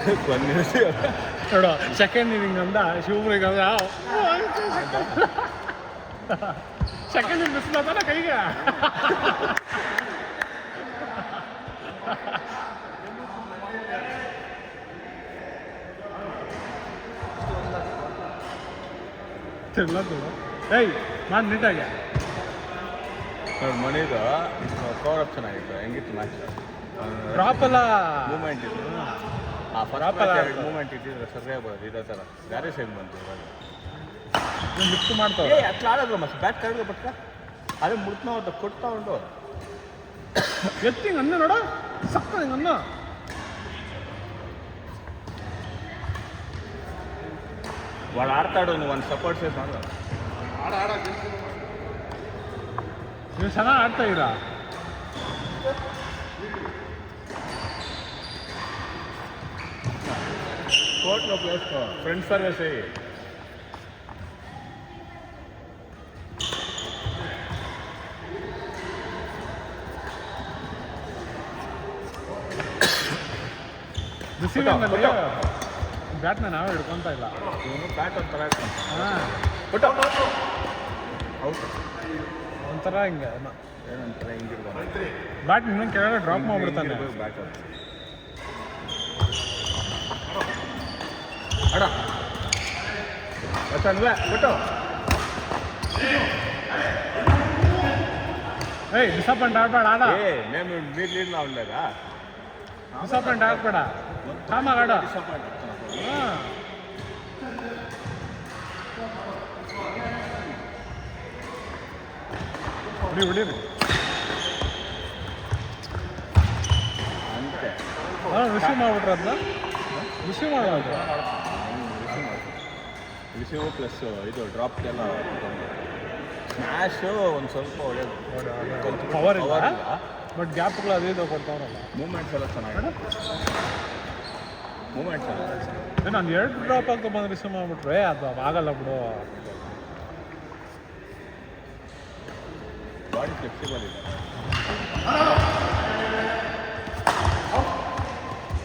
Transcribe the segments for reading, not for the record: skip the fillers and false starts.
ಒಂದು ನಿಮಿಷ ನೋಡು ಸೆಕೆಂಡ್ ಇನ್ನಿಂಗ್ ಅಂದ ಶಿವಮೊಗ್ಗ ಸೆಕೆಂಡ್ ಇನ್ನಿಂಗ್ ಮಿಸ್ ಮಾಡ್ತಾನೆ ಕೈಗೆ ಏಯ್ ಮಾಡಿ ನೀಟಾಗಿ ನೋಡಿ ಮನೆದು ಕವರ್ ಅಪ್ ಚೆನ್ನಾಗಿತ್ತು ಹೆಂಗಿತ್ತು ಮ್ಯಾಚ್ ಡ್ರಾಪ್ ಎಲ್ಲ ಮೂಮೆಂಟ್ ಇತ್ತು ಆ Drop ಅಲ್ಲ. ಫಸ್ಟ್ ಮೂಮೆಂಟ್ ಇದ್ದಿದ್ರೆ ಸರಿಯಾಗಿ ಬರೋದು ಇದೇ ಥರ ಬೇರೆ ಸೈಡ್ ಬಂತು ಇವಾಗ ಲಿಫ್ಟ್ ಮಾಡ್ತಾವೆ ಅಟ್లా ಆಡೋದು ಮತ್ತೆ ಬ್ಯಾಟ್ ಕರೆದು ಬಟ್ಟ ಅದೇ ಮುಡ್ತಾ ಉಂಟು ಕೊಡ್ತಾ ಉಂಟು ಎತ್ತಿ ಹಿಂಗೆ ಅನ್ನ ನೋಡ ಸಕ್ಕ ಹಿಂಗೆ ಅನ್ನ ವಾడు ಆಡ್ತಾಡು ಒಂದು ಸಪೋರ್ಟ್ ಸೇಸ್ ಮಾಡು ನೀವು ಚೆನ್ನಾಗಿ ಆಡ್ತಾ ಇರಾ ಕೋರ್ಟ್లో ప్లేస్ ఫ్రంట్ సర్వీస్ అయ్యి ರಿಸೀವಿಂಗಲ್ಲಿ ಬ್ಯಾಟ್ನ ನಾವೇ ಹಿಡ್ಕೊತಾ ಇಲ್ಲ ಇವನು ಬ್ಯಾಟ್ ಒಂಥರ ಹಾಂ ಪುಟ್ಟ ಔಟ್ ಒಂಥರ ಹಿಂಗೆ ಏನಂತಾರೆ ಹಿಂಗಿರ್ಬೋದು ಬ್ಯಾಟ್ ಇನ್ನೊಂದು ಕೆಳಗಡೆ ಡ್ರಾಪ್ ಮಾಡ್ಬಿಡ್ತಾನೆ ಬ್ಯಾಟ್ ಅಡ ಅನ್ವೇ ಬಿಟ್ಟು ಏಯ್ ಡಿಸಪಾಯಿಂಟ್ ಆಗ್ಬೇಡ ಆಡ ఏ మేము మీరు లీడ్లో ఉండలేదా ಡಿಸಪಾಯಿಂಟ್ ಆಗ್ಬೇಡ ಕಾಮಾಗ ಆಡ ಹಾಂ ಹೊಡೀರಿ అంతే ಹಾಂ ರಿಸೀವ್ ಮಾಡ್ಬಿಟ್ರೆ ಅದನ್ನ ರಿಸೀವ್ ಮಾಡೋದು ರಿಸೀವ್ ಪ್ಲಸ್ ಇದು ಡ್ರಾಪ್ಗೆಲ್ಲ ಸ್ಮ್ಯಾಶ್ ಒಂದು ಸ್ವಲ್ಪ ಒಳ್ಳೇದು ಪವರ್ ಇಲ್ಲ ಬಟ್ ಗ್ಯಾಪ್ಗಳು ಅದೇ ಇದು ಕೊಡ್ತಾವ್ರಲ್ಲ ಮೂಮೆಂಟ್ಸ್ ಎಲ್ಲ ಚೆನ್ನಾಗಿದೆ ಮೂಮೆಂಟ್ಸ್ ಎಲ್ಲ ನಾನು 2 ಡ್ರಾಪ್ ಆಗ್ತಾ ಬಂದು ರಿಸೀವ್ ಮಾಡ್ಬಿಟ್ರೆ ಅದು ಆಗಲ್ಲ ಬಿಡು ಬಾಡಿ ಫ್ಲೆಕ್ಸಿಬಲ್ ಇದೆ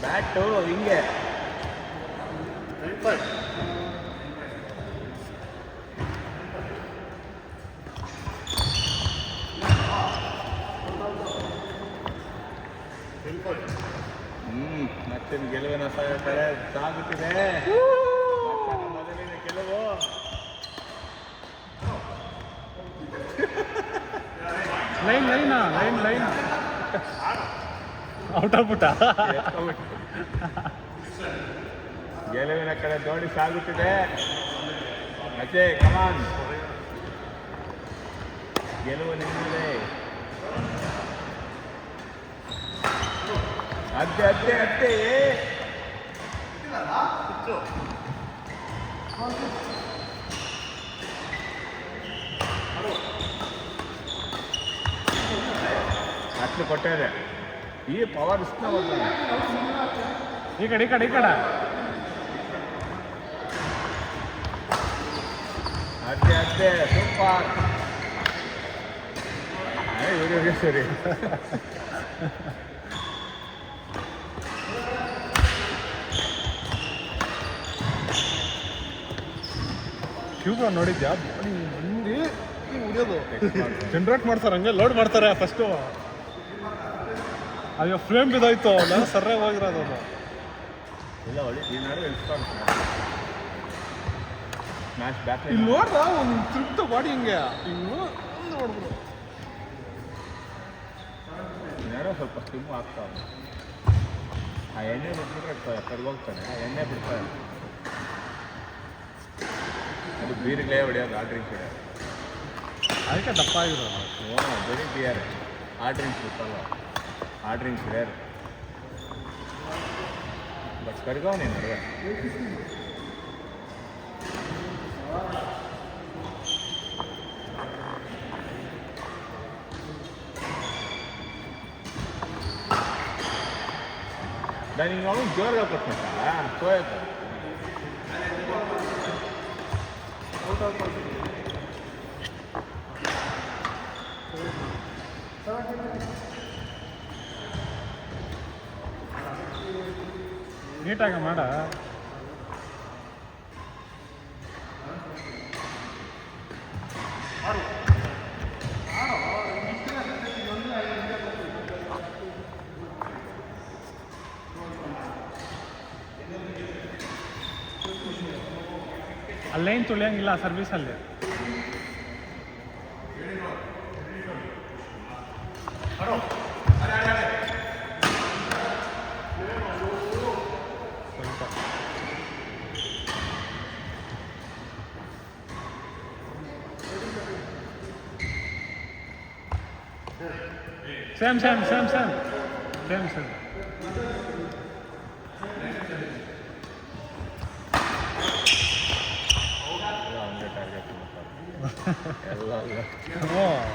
ಬ್ಯಾಟು ಹಿಂಗೆ ಮತ್ತೆ ಗೆಲುವಿನ ಕಡೆ ಸಾಗುತ್ತಿದೆ ಮೊದಲಿನ ಗೆಲುವು ಲೈನ್ ಔಟ್ ಆಗ್ಬಿಟ್ಟ ಗೆಲುವಿನ ಕಡೆ ದೋಡಿ ಸಾಗುತ್ತಿದೆ ಮತ್ತೆ ಕಮಾನ್ ಗೆಲುವು ನಿಂತಿದೆ ಅತ್ತೆ ಅట్లు ಕೊಟ್ಟಿದೆ ಈ ಪವರ್ ಇಷ್ಟ ಈ ಕಡೆ ಅತ್ತೆ ಸೂಪರ್ ಇವ್ರಿಗೆ ಸರಿ ಕ್ಯೂಬ್ರ ನೋಡಿದ್ಯಾ ಮಂದಿ ಉಳಿಯೋದು ಜನ್ರೇಟ್ ಮಾಡ್ತಾರೆ ಹಂಗೆ ಲೋಡ್ ಮಾಡ್ತಾರೆ ಫಸ್ಟು ಅಯ್ಯೋ ಫ್ಲೇಮ್ ಬಿದ್ದೋಯ್ತು ನಾನು ಸರ್ರಾಗಿ ಹೋಗಿರೋದು ಅದು ಇಲ್ಲ ಒಳ್ಳೆ ಈ ನಡುವೆ ಮ್ಯಾಚ್ ಬ್ಯಾಕ್ ಇಲ್ಲಿ ನೋಡ್ದ ಒಂದು ತಿರುಗ್ತ ಬಾಡಿ ಹಿಂಗೆ ಹಿಂಗೆ ಒಂದು ನೋಡ್ಬಿಡು ಯಾರೋ ಸ್ವಲ್ಪ ಸ್ಲಿಮ್ಮು ಆಗ್ತಾವೆ ಆ ಎಣ್ಣೆ ಬಿಟ್ಬಿಟ್ರೆ ಕರ್ಗೋಗ್ತಾನೆ ಆ ಎಣ್ಣೆ ಬಿಡ್ತಾರೆ ಅದು ಬೀರ್ಗಳೇ ಹೊಡೆಯೋದು ಆ ಡ್ರಿಂಕ್ಸ್ ಹೊಡೆಯೋದು ಅದಕ್ಕೆ ದಪ್ಪ ಆಗಿರೋದು ಬರೀ ಬಿಯರ್ ಆ ಡ್ರಿಂಕ್ಸ್ ಬಿಟ್ಟಲ್ಲ ಆ ಡ್ರಿಂಕ್ಸ್ ರೇರ್ ಬಟ್ ಕರ್ಗವನೇ ನಡುವೆ ನಾನು ಹಿಂಗೆ ಅವನು ಜೋರಾಗಿ ಕೊಟ್ಬಿಟ್ಟಲ್ಲ ಸೋಯತ್ತೆ ನೀಟಾಗಿ ಮಾಡ. ಅಲ್ಲೇನು ತುಳಿಯಂಗಿಲ್ಲ ಸರ್ವಿಸಲ್ಲಿ. ಸೇಮ್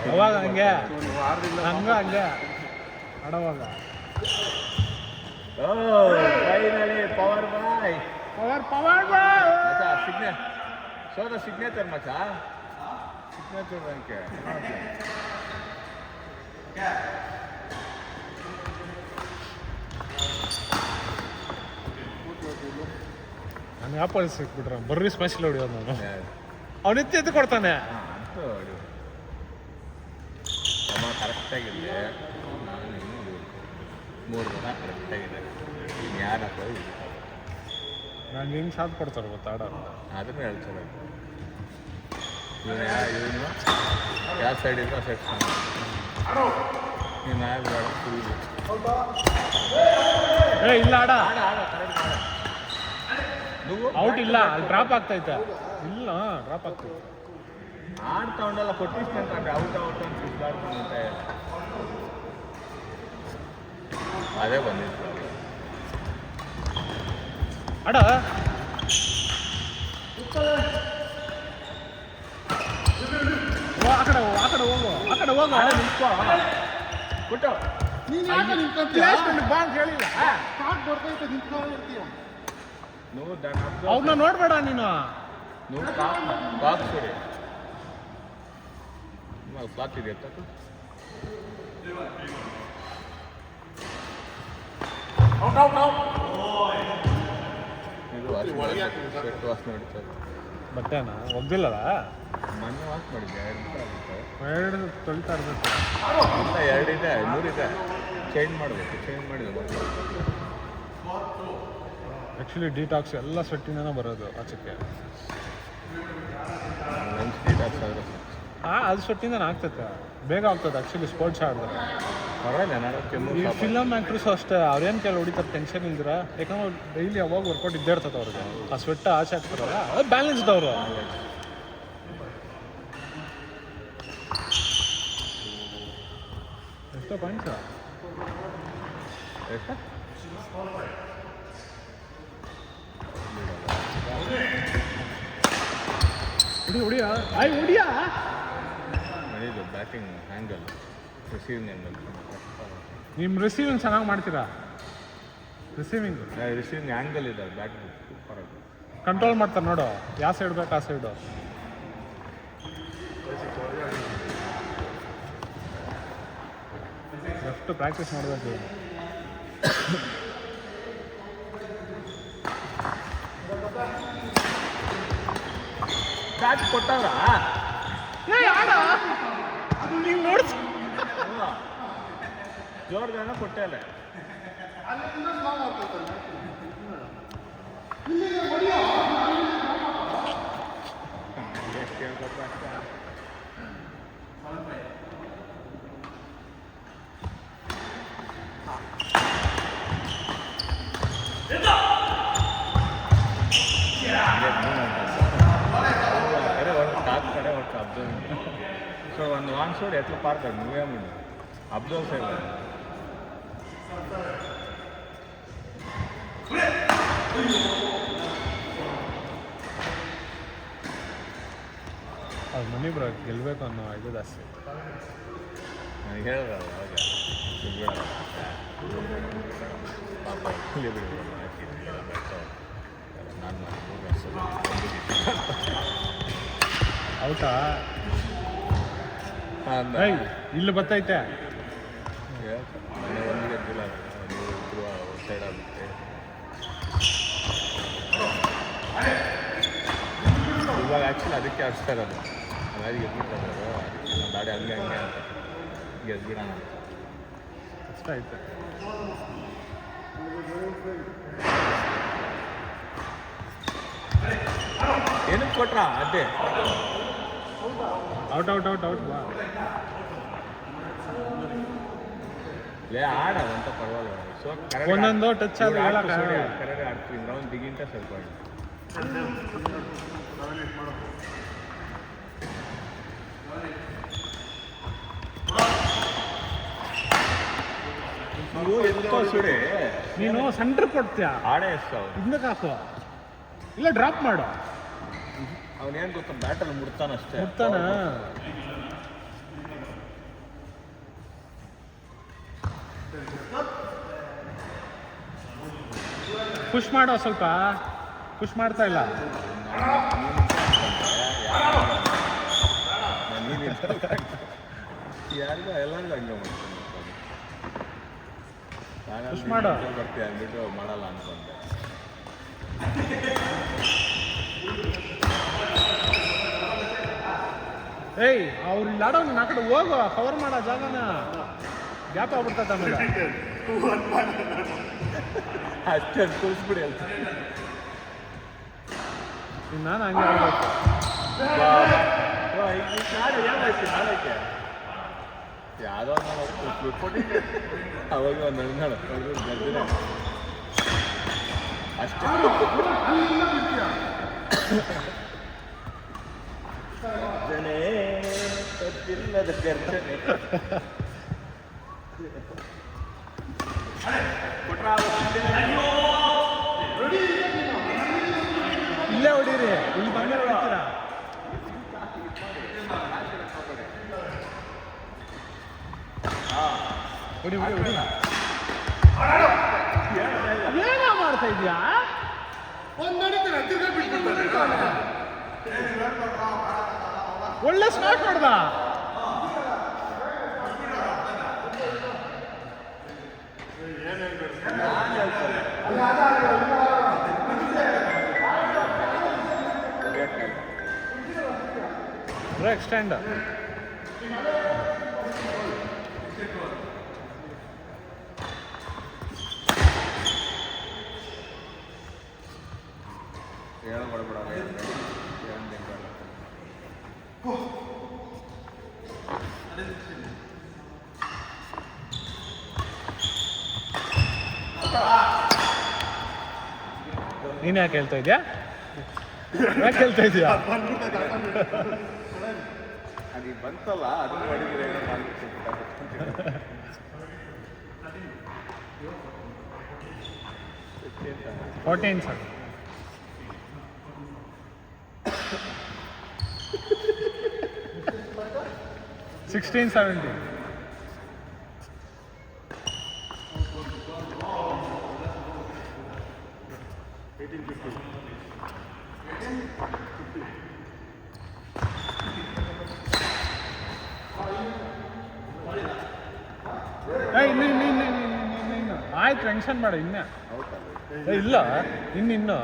ಯಾವಾಗ ಹಂಗೆ ಹಂಗೆ ಆಡೋವಾಗ ಪವರ್ ಬಾಯ್ ಸಿಗ್ನೇಚರ್ ಮಚ್ಚ ಸಿಗ್ನೇಚರ್ ಅಂಕೆ ನಾನು ಆಪಲ್ ಸಿಕ್ಬಿಟ್ರೆ ಬರ್ರಿ ಸ್ಪೆಷಲ್ ಹೊಡಿಯೋದು ನಾನು. ಅವ್ನು ಎತ್ತು ಕೊಡ್ತಾನೆ. ಅಂತೂ ಕರೆಕ್ಟಾಗಿದೆ. ನಾನು ಇನ್ನೂ 3 ದಿನ ಕರೆಕ್ಟಾಗಿದೆ. ಇನ್ನು ಯಾರು ಹಾಕೋದು ನಾನು ಹೆಂಗೆ ಸಾಥ್ ಕೊಡ್ತಾರೆ ಗೊತ್ತಾ ಆಡೋರು. ಅದನ್ನು ಹೇಳ್ತಾರೆ ಇವನು ಯಾವ ಸೈಡ್ ಇದ್ರು ಆ ಸೈಡ್ ನೀನು ಯಾರು ಬೇಡ ಇಲ್ಲ ಆಡ ನೀವು ಔಟ್ ಇಲ್ಲ, ಅಲ್ಲಿ ಡ್ರಾಪ್ ಆಗ್ತೈತೆ. ಇಲ್ಲ ಡ್ರಾಪ್ ಆಗ್ತೈತೆ. ಆಡ್ತಾ ಉಂಡಲ್ಲ ಕೊಟ್ಟಿಸ್ಕೊಂಡ್ರೆ ಔಟ್ ಅಂತ ಅಂತ ಅದೇ ಬಂದಿತ್ತು ಆಡ. ಆ ಕಡೆ ಹೋಗು ಬಿಟ್ಟು ಬಾ ಅಂತ ಹೇಳಿಲ್ಲ. ನೀವು ಅವ್ರನ್ನ ನೋಡ್ಬೇಡ ನೀನು. ಬಾಕ್ಸ್ ಕೊಡಿ ಫ್ಲಾಕ್ ಇದೆ ತಕ್ಕ ಇದು ವಾಶ್ ಮಾಡಿ ಸರ್. ಬಟ್ಟೆನಾ ಒಗ್ದಿಲ್ಲಲ್ಲ, ಮೊನ್ನೆ ವಾಶ್ ಮಾಡಿದ್ದೆ 2 ತೊಳಿತಾ ಇರ್ಬೇಕು. ಇಲ್ಲ 2 ಇದೆ 3 ಇದೆ. ಚೇಂಜ್ ಮಾಡಬೇಕು. ಚೇಂಜ್ ಮಾಡಿದೆ ಆ್ಯಕ್ಚುಲಿ ಡಿಟಾಕ್ಸ್ ಎಲ್ಲ ಸ್ವೆಟ್ಟಿಂದನೇ ಬರೋದು ಆಚಕ್ಕೆ. ಲಂಚ್ ಡಿಟಾಕ್ಸ್ ಆದರೆ ಅದು ಸ್ವೆಟ್ಟಿಂದನೇ ಆಗ್ತೈತೆ, ಬೇಗ ಆಗ್ತದೆ ಆ್ಯಕ್ಚುಲಿ ಸ್ಪೋರ್ಟ್ಸ್ ಆಡಿದ್ರೆ. ಪರವಾಗಿಲ್ಲ ನಾನು ಈ ಫಿಲಮ್ ಆ್ಯಕ್ಟ್ರಸ್ ಅಷ್ಟೇ ಅವ್ರೇನು ಕೇಳಿ ಹೊಡಿತಾರೆ ಟೆನ್ಷನ್ ಇಲ್ದಿರ. ಯಾಕಂದ್ರೆ ಡೈಲಿ ಯಾವಾಗ ವರ್ಕೌಟ್ ಇದ್ದೇ ಇರ್ತದೆ ಅವ್ರಿಗೆ. ಆ ಸ್ವೆಟ್ ಆಚೆ ಹಾಕ್ತಾರಲ್ಲ ಅದು ಬ್ಯಾಲೆನ್ಸ್ಡ್ ಅವರು. ಎಷ್ಟೋ ಪಾಯಿಂಟ್ಸ ಎಷ್ಟು ಹೊಡಿಯ ಇದು ಬ್ಯಾಟಿಂಗ್ ಹ್ಯಾಂಗಲ್ ರಿಸೀವಿಂಗ್ ಹ್ಯಾಂಗಲ್. ನಿಮ್ಮ ರಿಸೀವಿಂಗ್ ಚೆನ್ನಾಗಿ ಮಾಡ್ತೀರಾ. ರಿಸೀವಿಂಗ್ ಹ್ಯಾಂಗಲ್ ಇದೆ ಬ್ಯಾಟಿಂಗ್ ಸೂಪರ್ ಆಗಿ ಕಂಟ್ರೋಲ್ ಮಾಡ್ತಾರೆ ನೋಡು, ಯಾವ ಸೈಡ್ ಬೇಕು ಆ ಸೈಡು. ಎಷ್ಟು ಪ್ರಾಕ್ಟೀಸ್ ಮಾಡಬೇಕು. ಬ್ಯಾಟ್ ಕೊಟ್ಟವ್ರ ನೋಡ್ಸ ಜೋರ್ದಾನ ಕೊಟ್ಟೆ ಅಲ್ಲ. సో ಒಂದು లాంగ్ షాట్ ఎట్లా పాడతాడు నువ్వేమి అబ్జర్వ్ చేయాలి. ಅದು ಮನಿ ಬ್ರೋ ಗೆಲ್ಲಬೇಕು ಅನ್ನೋ ಇದು ಜಾಸ್ತಿ. ನನಗೆ ಹೇಳಿದ ಅವಾಗ ಪಾಪ ಇಲ್ಲಿ ಬಿಡಿ ನಾನು ಹೌದಾ ಇಲ್ಲಿ ಬತ್ತೈತೆ. ಮನೆ ಒಂದಿಗೆ ಗೆದ್ದಿಲ್ಲ, ನೀವು ಇಬ್ಬರು ಸೈಡ್ ಆಗುತ್ತೆ. ಆ್ಯಕ್ಚುಲಿ ಅದಕ್ಕೆ ಆಡಿಸ್ತಾ ಇರೋದು ಅದಾಗಿ ಗೆದ್ಬಿಟ್ರೆ ಅವರು ಅದಕ್ಕೆ ನಮ್ಮ ಗಾಡಿ ಹಂಗೆ ಹಂಗೆ ಅಂತ ಗೆದ್ಬಿಡೋಣ ಅಂತ ಕಷ್ಟ ಆಯ್ತು. ಏನಕ್ಕೆ ಕೊಟ್ರಾ ಅದೇ ಔಟ್ ಔಟ್ ಔಟ್ ಔಟ್ ಬಾ. ಲೇ ಆಡೋದಂತ ಪರವಾಗಿಲ್ಲ. ಸೊ ಒಂದೊಂದು ಟಚ್ ಆದ್ರೆ ಹೇಳಕ್ಕಾಗಲ್ಲ. ಕರೆಕ್ಟ್ ಆಡ್ತೀವಿ ನಾವು ದಿಗಿಂತ ಸ್ವಲ್ಪ ನೀವು ಎಷ್ಟೋ ಸುಡಿ ನೀನು ಸೆಂಟ್ರ್ ಕೊಡ್ತೀಯ, ಆಡೇ ಎಷ್ಟು ಹಿಂದಕ್ಕೆ ಹಾಕು ಇಲ್ಲ ಡ್ರಾಪ್ ಮಾಡು. ಅವನೇನು ಗೊತ್ತ ಬ್ಯಾಟಲ್ಲಿ ಮುಡ್ತಾನಷ್ಟೇ. ಮುಟ್ತಾನ ಪುಷ್ ಮಾಡೋ, ಸ್ವಲ್ಪ ಪುಷ್ ಮಾಡ್ತಾ ಇಲ್ಲ. ಯಾರಿಗೂ ಎಲ್ಲರಿಗೂ ಹಂಗೆ ಮಾಡ್ತೀನಿ. Push ಮಾಡು. ಬರ್ತೀಯ ಅಂದ್ಬಿಟ್ಟು ಮಾಡಲ್ಲ ಅನ್ಕೊಂಡೆ. ಏಯ್ ಅವ್ರು ಇಲ್ಲಿ ಆಡೋ ಆ ಕಡೆ ಹೋಗು, ಕವರ್ ಮಾಡೋ ಜಾಗನ ಗ್ಯಾಪ್ ಆಗ್ಬಿಡ್ತೈತೆ ಆಮೇಲೆ. ಅಷ್ಟೇ ಕೂರಿಸ್ಬಿಡಿ ಅಂತ ನಾನು ಹಂಗೆ ಆಡ್ಬೇಕು. ಯಾವುದೋ ಕೊಟ್ಟಿದ್ದೆ ಅವಾಗ ಒಂದು ಅಂಗಣ ಗರ್ದಿನ ಅಷ್ಟೇ. ಗರ್ಜನೆ ತಪ್ಪಿಲ್ಲದ ಗರ್ಜನೆ. ಇಲ್ಲೇ ಹೊಡೀರಿ, ಇಲ್ಲಿ ಬಂದೇ ಹೊಡಿತೀರಾ. ಹೊಡಿ ಹೊಡಿ ಹೊಡಿ. ಏನ ಮಾಡ್ತಾ ಇದೀಯಾ? ಒಳ್ಳೆ ಸ್ಟಾರ್ಟ್ ಮಾಡ್ದ. ಎಕ್ಸ್ಟೆಂಡ್ ಹೇಳ ಮಾಡ್ಬಿಡ. ನೀನು ಯಾಕೆ ಹೇಳ್ತಾ ಇದೆಯಾ? ಯಾಕೆ ಹೇಳ್ತಾ ಇದೆಯಾ? ಅದು ಬಂತಲ್ಲ ಅದನ್ನ ಹೊಡಿದ್ರೆ ಏನೋ ಮಾಡ್ಬಿಟ್ಟು 14 ಸರ್. $16, $17. ಇನ್ನು ಆಯ್ತು, ಟೆನ್ಷನ್ ಮಾಡು. ಇನ್ನ ಇಲ್ಲ, ಇನ್ನು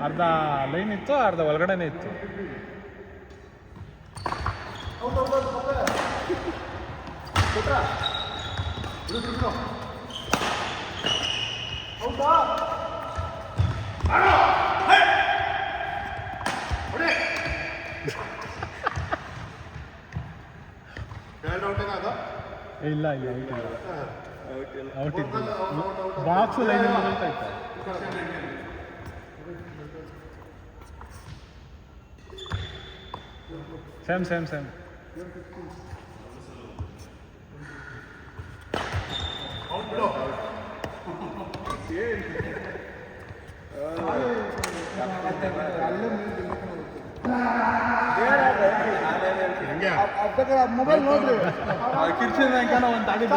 ಅರ್ಧ ಲೈನ್ ಇತ್ತು, ಅರ್ಧ ಒಳಗಡೆನೇ ಇತ್ತು. ಇಲ್ಲ ಔಟ್ ಇದ್ದಿಲ್ಲ. ಬಾಕ್ಸ್ ಲೈನ್ ಹೇಳ್ತಾ ಇತ್ತು. ಸೇಮ್ ಮೊಬೈಲ್ ನೋಡ್ರಿ ಕಿರ್ಚಿದ ಒಂದು